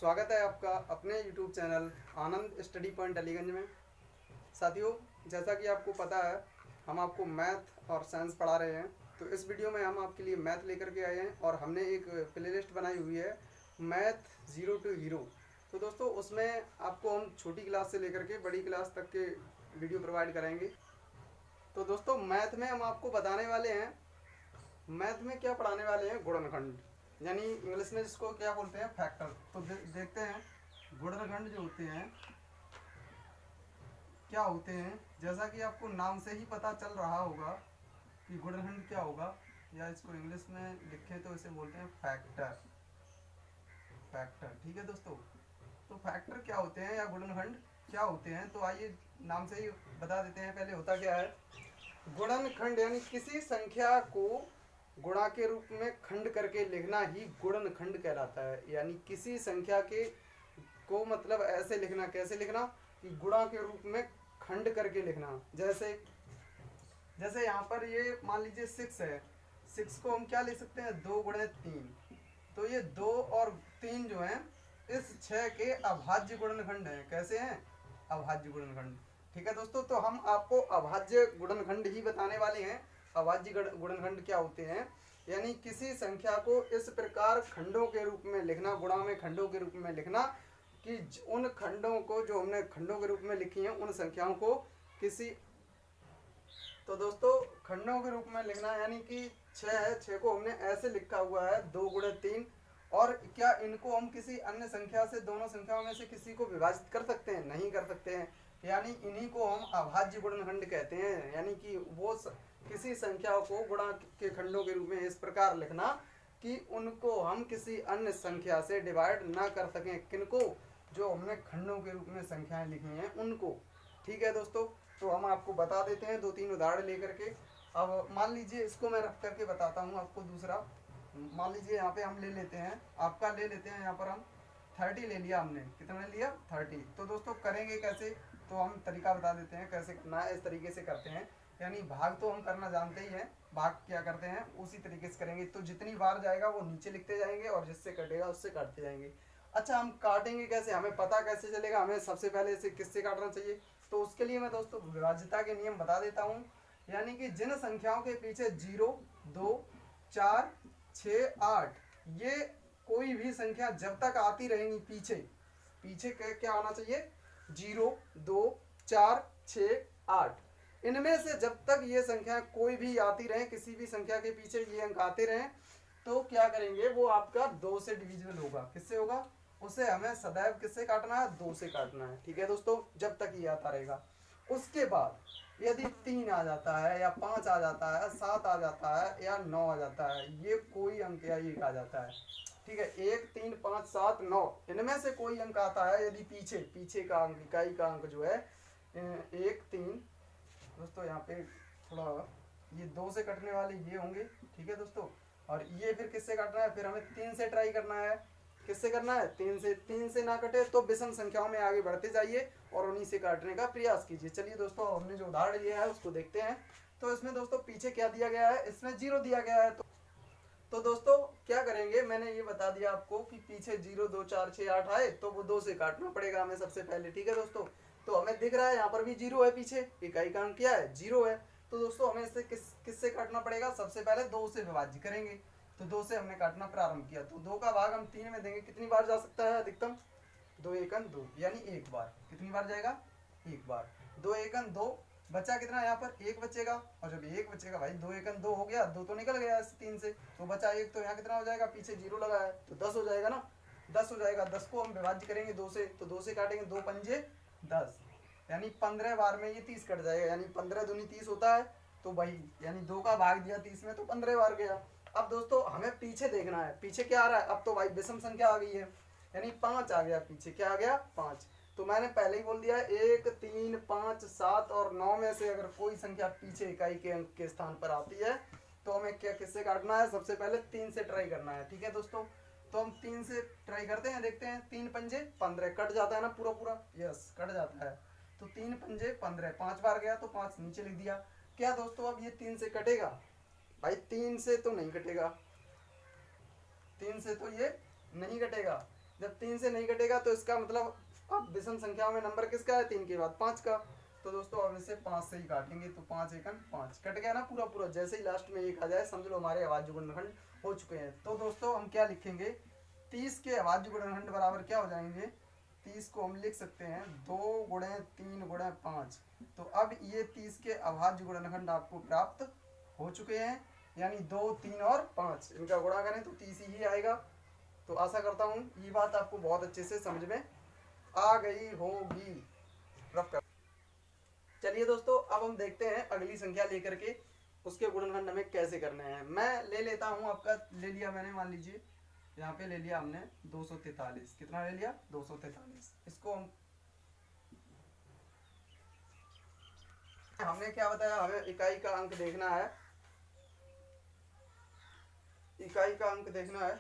स्वागत है आपका अपने YouTube चैनल आनंद स्टडी पॉइंट अलीगंज में। साथियों, जैसा कि आपको पता है हम आपको मैथ और साइंस पढ़ा रहे हैं। तो इस वीडियो में हम आपके लिए मैथ लेकर के आए हैं और हमने एक प्लेलिस्ट बनाई हुई है मैथ ज़ीरो टू हीरो। तो दोस्तों उसमें आपको हम छोटी क्लास से लेकर के बड़ी क्लास तक के वीडियो प्रोवाइड करेंगे। तो दोस्तों मैथ में हम आपको बताने वाले हैं, मैथ में क्या पढ़ाने वाले हैं, गुणनखंड, यानी इंग्लिश में जिसको क्या बोलते हैं, फैक्टर। तो देखते हैं गुणनखंड जो होते हैं क्या होते हैं। जैसा कि आपको नाम से ही पता चल रहा होगा कि गुणनखंड क्या होगा, या इसको इंग्लिश में लिखें तो इसे बोलते हैं फैक्टर। फैक्टर, ठीक है दोस्तों। तो फैक्टर क्या होते हैं या गुणनखंड क्या होते हैं, तो आइए नाम से ही बता देते हैं। पहले होता क्या है, गुणनखंड यानी किसी संख्या को गुणा के रूप में खंड करके लिखना ही गुणनखंड कहलाता है। यानी किसी संख्या के को मतलब ऐसे लिखना, कैसे लिखना कि गुणा के रूप में खंड करके लिखना। जैसे जैसे यहाँ पर ये मान लीजिए 6 है, 6 को हम क्या लिख सकते हैं, 2 गुणे 3। तो ये 2 और 3 जो है इस 6 के अभाज्य गुणनखंड हैं। कैसे हैं, अभाज्य गुणनखंड। ठीक है दोस्तों, तो हम आपको अभाज्य गुणनखंड ही बताने वाले हैं। अभाज्य गुणनखंड क्या होते हैं, यानी किसी संख्या को इस प्रकार खंडों के रूप में लिखना, गुणा में खंडों के रूप में लिखना कि उन खंडों को जो हमने खंडों के रूप में लिखी हैं उन संख्याओं को किसी, तो दोस्तों खंडों के रूप में लिखना यानी कि 6 है, 6 को हमने ऐसे लिखा हुआ है 2 गुणे 3। और क्या इनको हम किसी अन्य संख्या से, दोनों संख्याओं में से किसी को विभाजित कर सकते हैं? नहीं कर सकते हैं। यानी इन्हीं को हम अभाज्य गुणनखंड कहते हैं। यानी कि वो किसी संख्या को गुणा के खंडों के रूप में इस प्रकार लिखना कि उनको हम किसी अन्य संख्या से डिवाइड ना कर सकें। किनको? जो हमने खंडों के रूप में संख्याएं लिखी हैं उनको। ठीक है दोस्तों, तो हम आपको बता देते हैं 2-3 उदाहरण लेकर के। अब मान लीजिए इसको मैं रख करके बताता हूँ आपको दूसरा। मान लीजिए यहाँ पे हम ले लेते हैं, आपका ले लेते हैं, यहाँ पर हम 30 ले लिया हमने। कितना लिया? 30। तो दोस्तों करेंगे कैसे, तो हम तरीका बता देते हैं कैसे करना है। इस तरीके से करते हैं, यानी भाग तो हम करना जानते ही हैं, भाग क्या करते हैं उसी तरीके से करेंगे। तो जितनी बार जाएगा वो नीचे लिखते जाएंगे और जिससे कटेगा उससे काटते जाएंगे। अच्छा, हम काटेंगे कैसे, हमें पता कैसे चलेगा, हमें सबसे पहले इसे किससे काटना चाहिए? तो उसके लिए मैं दोस्तों विभाज्यता के नियम बता देता हूँ। यानी कि जिन संख्याओं के पीछे 0, 2, 4, 6, 8, ये कोई भी संख्या जब तक आती रहेंगी पीछे, पीछे क्या आना चाहिए, 0, 2, 4, 6, 8। इनमें से जब तक ये संख्या कोई भी आती रहे, किसी भी संख्या के पीछे ये अंक आते रहें, तो क्या करेंगे, वो आपका 2 से डिविजिबल होगा। किससे होगा? उसे हमें सदैव किससे काटना है? 2 से काटना है। ठीक है दोस्तों, जब तक ये आता रहेगा। उसके बाद यदि 3 आ जाता है या 5 आ जाता है, 7 आ जाता है या 9 आ जाता है, ये कोई अंक या 1 आ जाता है, ठीक है, 1, 3, 5, 7, 9, इनमें से कोई अंक आता है, यदि पीछे का अंक, इकाई का अंक जो है 1, 3, दोस्तों यहाँ पे थोड़ा ये 2 से कटने वाले ये होंगे। ठीक है दोस्तों, और ये फिर किससे काटना है, फिर हमें 3 से ट्राई करना है। किससे करना है? 3 से। 3 से ना कटे तो विषम संख्याओं में आगे बढ़ते जाइए और उन्हीं से काटने का प्रयास कीजिए। चलिए दोस्तों, हमने जो उदाहरण लिया है उसको देखते हैं। तो इसमें दोस्तों पीछे क्या दिया गया है, इसमें 0 दिया गया है। तो दोस्तों क्या करेंगे, मैंने ये बता दिया आपको कि पीछे 0, 2, 4, 6, 8 आए तो वो 2 से काटना पड़ेगा हमें सबसे पहले। ठीक है दोस्तों, तो हमें दिख रहा है यहाँ पर भी 0 है, पीछे इकाई का अंक क्या है, 0 है। तो दोस्तों हमें इससे किससे काटना पड़ेगा, सबसे पहले 2 से विभाज्य करेंगे। तो 2 से हमने काटना प्रारंभ किया, तो 2 का भाग हम 3 में देंगे। कितनी बार जा सकता है अधिकतम? 2 एकन 2, यानी 1 बार। कितनी बार जाएगा? 1 बार। 2 एकन 2, बचा कितना यहाँ पर? 1 बचेगा। और जब 1 बचेगा भाई, 2 एकन 2 हो गया, 2 तो निकल गया इस 3 से, तो बचा 1। तो यहाँ कितना हो जाएगा, पीछे 0 लगा है तो 10 हो जाएगा ना, 10 हो जाएगा। 10 को हम विभाज्य करेंगे 2 से, तो 2 से काटेंगे, 2 पंजे 10, यानी 15 बार में ये 30 कट जाएगा, यानी 15 दूनी 30 होता है। तो वही, यानी 2 का भाग दिया 30 में तो 15 बार गया। अब दोस्तों हमें पीछे देखना है, पीछे क्या आ रहा है, अब तो भाई विषम संख्या आ गई है, यानी 5 आ गया पीछे। क्या आ गया? 5। तो मैंने पहले ही बोल दिया 1, 3, 5, 7 और 9 में से अगर कोई संख्या पीछे इकाई के अंक के स्थान पर आती है तो हमें क्या किससे काटना है, सबसे पहले 3 से ट्राई करना है। ठीक है दोस्तों, तो हम 3 से ट्राई करते हैं, देखते हैं। 3 पंजे 15, कट जाता है ना पूरा पूरा, यस कट जाता है। तो 3 पंजे 15, 5 बार गया तो 5 नीचे लिख दिया। क्या दोस्तों अब ये 3 से कटेगा? भाई 3 से तो नहीं कटेगा, 3 से तो ये नहीं कटेगा। जब 3 से नहीं कटेगा तो इसका मतलब अब विषम संख्याओं में नंबर किसका है, 3 के बाद 5 का। तो दोस्तों अब इसे 5 से ही काटेंगे, तो 5 एकन 5 कट गया ना पूरा पूरा। जैसे ही लास्ट में 1 आ जाए समझ लो हमारे अभाज्य गुणनखंड हो चुके हैं। तो दोस्तों हम क्या लिखेंगे, 30 के अभाज्य गुणनखंड बराबर क्या हो जाएंगे, 30 को हम लिख सकते हैं 2 गुणे 3 गुणे 5। तो अब ये 30 के अभाज्य गुणनखंड आपको प्राप्त हो चुके हैं, यानी 2, 3 और 5 इनका गुणा करें तो 30 ही आएगा। तो आशा करता हूँ ये बात आपको बहुत अच्छे से समझ में आ गई होगी। रफ कर। चलिए दोस्तों अब हम देखते हैं अगली संख्या लेकर के उसके गुणनखंड हमें कैसे करने हैं। मैं ले लेता हूँ, आपका ले लिया मैंने, मान लीजिए यहाँ पे ले लिया हमने 243। कितना ले लिया, 243। इसको हमने क्या बताया, हमें इकाई का अंक देखना है, इकाई का अंक देखना है।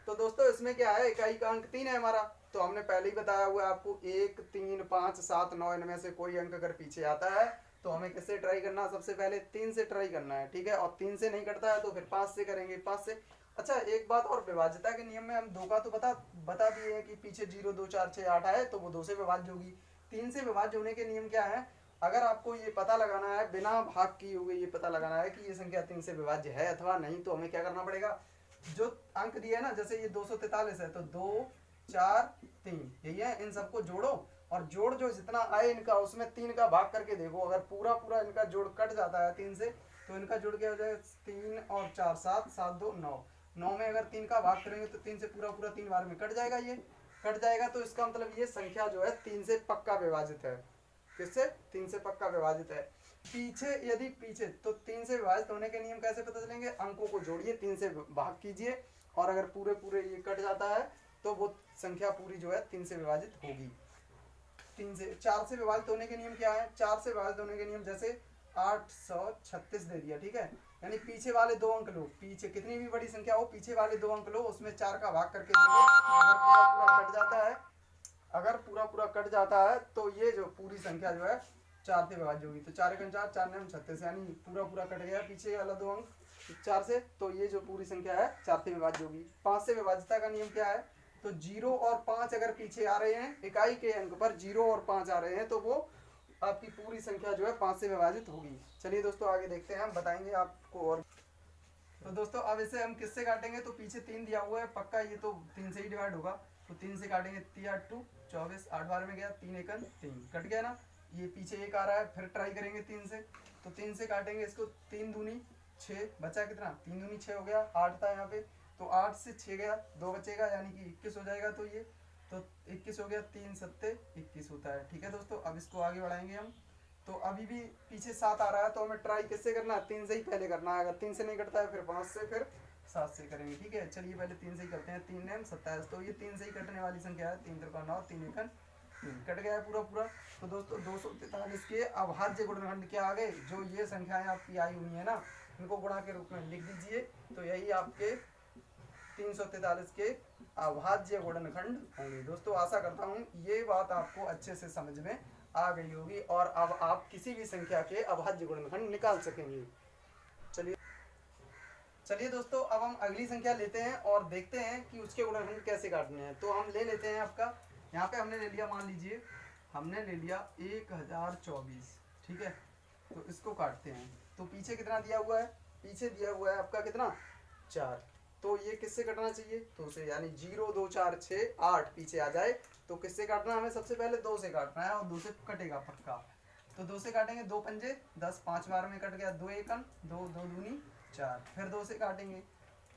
तो दोस्तों इसमें क्या है, इकाई का अंक 3 है हमारा। तो हमने पहले ही बताया हुआ है आपको 1, 3, 5, 7, 9 इनमें से कोई अंक अगर पीछे आता है तो हमें किससे ट्राई करना है, सबसे पहले 3 से ट्राई करना है, ठीक है। और 3 से नहीं कटता है तो फिर 5 से करेंगे, 5 से। अच्छा एक बात और, विभाज्यता के नियम में हम 2 का तो बता दिए हैं कि पीछे 0, 2, 4, 6, 8 आए तो वो 2 से विभाज्य होगी। 3 से विभाज्य होने के नियम क्या है, अगर आपको ये पता लगाना है, बिना भाग किए हुए ये पता लगाना है कि ये संख्या 3 से विभाज्य है अथवा नहीं, तो हमें क्या करना पड़ेगा, जो अंक दिए है ना, जैसे ये 243 है तो 2, 4, 3 यही है, इन सबको जोड़ो और जोड़ जो जितना आए इनका उसमें 3 का भाग करके देखो। अगर पूरा पूरा इनका जोड़ कट जाता है 3 से तो इनका जोड़ क्या हो जाएगा, 3 और 4 7, 7 2 9। 9 में अगर 3 का भाग करेंगे तो 3 से पूरा पूरा 3 बार में कट जाएगा, ये कट जाएगा। तो इसका मतलब ये संख्या जो है 3 से पक्का विभाजित है। किससे, 3 से पक्का विभाजित है। पीछे यदि पीछे तो 3 से विभाजित होने के नियम कैसे पता चलेंगे, अंकों को जोड़िए, 3 से भाग कीजिए और अगर पूरे पूरे ये कट जाता है तो वो संख्या पूरी जो है 3 से विभाजित होगी। 3 से 4 से विभाजित होने के नियम क्या है, 4 से विभाजित होने के नियम जैसे 836 दे दिया, ठीक है। यानी पीछे वाले 2 अंक लो, पीछे कितनी भी बड़ी संख्या हो पीछे वाले 2 अंक लो, उसमें 4 का भाग करके देखो, अगर पूरा पूरा कट जाता है, अगर पूरा पूरा कट जाता है तो ये जो पूरी संख्या जो है 4 से विभाज्य होगी। तो 4 एकम 4, 4 9 36, यानी पूरा पूरा कट गया पीछे वाला 2 अंक 4 से, तो ये जो पूरी संख्या है 4 से विभाज्य होगी। 5 से विभाज्यता का नियम क्या है, तो 0 और 5 अगर पीछे आ रहे हैं, इकाई के अंक पर 0 और 5 आ रहे हैं तो वो आपकी पूरी संख्या जो है 5 से विभाजित होगी। चलिए दोस्तों आगे देखते हैं, हम बताएंगे आपको। और तो दोस्तों अब इसे हम किससे काटेंगे, तो पीछे 3 दिया हुआ है पक्का, ये तो 3 से ही डिवाइड होगा, तो 3 से काटेंगे। 3 8 2 24, 8 बार में गया, 3 एकन 3 कट गया ना। ये पीछे 1 आ रहा है, फिर ट्राई करेंगे 3 से, तो 3 से काटेंगे इसको, 3 दूनी 6 बचा, कितना 3 दूनी 6 हो गया, 8 था यहाँ पे तो 8 से 6 गया, 2 बचेगा यानी कि 21 हो जाएगा। तो ये तो 21 हो गया, 3 7 21 होता है, ठीक है दोस्तों। अब इसको आगे बढ़ाएंगे हम, तो अभी भी पीछे 7 आ रहा है तो हमें ट्राई किससे करना है, 3 से ही पहले करना है। अगर 3 से नहीं करता है फिर 5 से, फिर 7 से करेंगे, ठीक है। चलिए पहले 3 से ही करते हैं, 3 9 27, तो ये 3 से ही कटने वाली संख्या है, 3 3 9, 3 एकन 3 कट गया है पूरा पूरा। तो दोस्तों 243 के अभाज्य गुणनखंड क्या आ गए, जो ये संख्याएं आपकी आई हुई है ना, इनको गुणा के रूप में लिख दीजिए, तो यही आपके 343 के अभाज्य गुणनखंड होंगे। दोस्तों आशा करता हूँ ये बात आपको अच्छे से समझ में आ गई होगी और अब आप किसी भी संख्या के अभाज्य गुणनखंड निकाल सकेंगे। चलिए दोस्तों अब हम अगली संख्या लेते हैं और देखते हैं कि उसके गुणनखंड कैसे काटने हैं। तो हम ले लेते हैं आपका, यहाँ पे हमने ले लिया, मान लीजिए हमने ले लिया 1024, ठीक है। तो इसको काटते हैं, तो पीछे कितना दिया हुआ है, पीछे दिया हुआ है आपका कितना 4, तो ये किससे कटना चाहिए, तो उसे, यानी 0 2 4 6 8 पीछे आ जाए तो किससे काटना है, हमें सबसे पहले 2 से काटना है और 2 से कटेगा पक्का। तो 2 से काटेंगे, 2 पंजे 10, 5 बार में कट गया, 2 एकम 2, 2 दूनी 4, फिर 2 से काटेंगे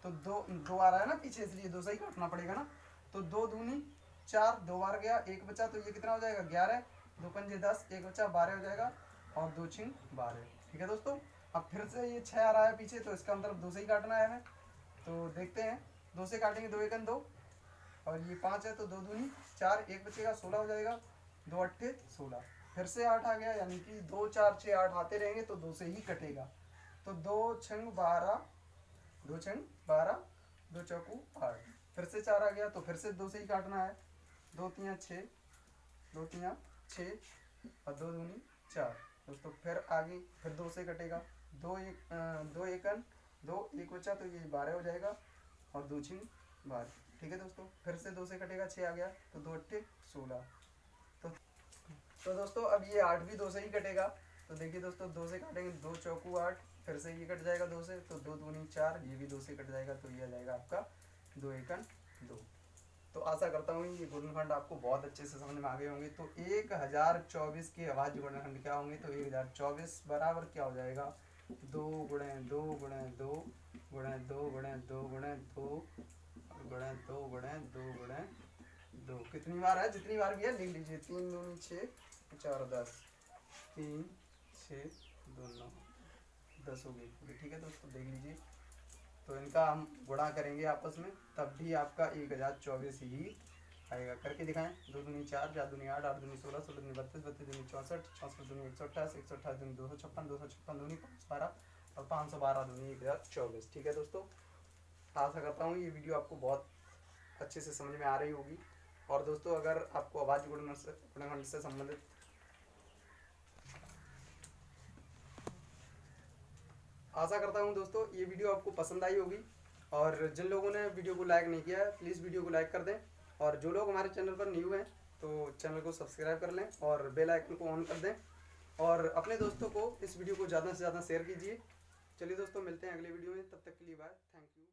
तो 2 आ रहा है ना पीछे, इसलिए 2 से ही काटना पड़ेगा ना। तो 2 दूनी 4, 2 बार गया, 1 बचा, तो ये कितना हो जाएगा 11, 2 पंजे 10, 1 बचा 12 हो जाएगा और 2 छिंग 12, ठीक है दोस्तों। अब फिर से ये 6 आ रहा है पीछे, तो इसका मतलब 2 से ही काटना है हमें। तो देखते हैं, 2 से काटेंगे, 2 एकन 2 और ये 5 है तो 2 दूनी 4, 1 बचेगा 16 हो जाएगा, 2 अट्ठे 16, फिर से 8 आ गया, यानी कि 2 4 6 8 आते रहेंगे तो 2 से ही कटेगा। तो 2 छंग 12, 2 छंग 12, 2 चौकू 8, फिर से 4 आ गया तो फिर से 2 से ही काटना है, 2 3 6, 2 3 6 और 2 दूनी 4 दोस्तों। फिर आगे फिर 2 से कटेगा, 2 एकन 2, 1 बचा तो ये 12 हो जाएगा और 2 6 12। ठीक है दोस्तों, फिर से 2 से कटेगा 6 आ गया, तो 2 8 16। तो दोस्तों अब ये 8 भी 2 से ही कटेगा। तो देखिए दोस्तों 2 से काटेंगे, 2 चौकू 8, फिर से ये कट जाएगा 2 से, तो 2 दूनी 4, ये भी 2 से कट जाएगा, तो ये आ जाएगा आपका 2 एकन 2। तो आशा करता हूँ ये गुणनखंड आपको बहुत अच्छे से समझ में आ गए होंगे। तो 1024 के अभाज्य गुणनखंड क्या होंगे, तो 1024 बराबर क्या हो जाएगा, 2 गुणे 2 गुणे 2 गुणे 2 गुणे 2 गुणे 2 गुणे 2 गुणे 2 गुणे 2। कितनी बार है, जितनी बार भी है लिख लीजिए। 3 दूनी 6, 4 10, 3 6 2 9, 10 हो गई पूरी। ठीक है दोस्तों, देख लीजिए। तो इनका हम गुणा करेंगे आपस में, तब भी आपका 1024 ही आएगा। करके दिखाएं। 2 दूनी 4, 4 दूनी 8, 8 दूनी 16, 16 दूनी 32, 32 दूनी 64, 64 दूनी 128, 128 दूनी 256, 256 दूनी 512 और 512 दूनी 1024। ठीक है दोस्तों, आशा करता हूँ ये वीडियो आपको बहुत अच्छे से समझ में आ रही होगी। और दोस्तों अगर आपको अभाज्य गुणनखंड से संबंधित आशा करता हूँ दोस्तों ये वीडियो आपको पसंद आई होगी। और जिन लोगों ने वीडियो को लाइक नहीं किया है प्लीज़ वीडियो को लाइक कर दें। और जो लोग हमारे चैनल पर न्यू हैं तो चैनल को सब्सक्राइब कर लें और बेल आइकन को ऑन कर दें। और अपने दोस्तों को इस वीडियो को ज़्यादा से ज़्यादा शेयर कीजिए। चलिए दोस्तों, मिलते हैं अगले वीडियो में, तब तक के लिए बाय, थैंक यू।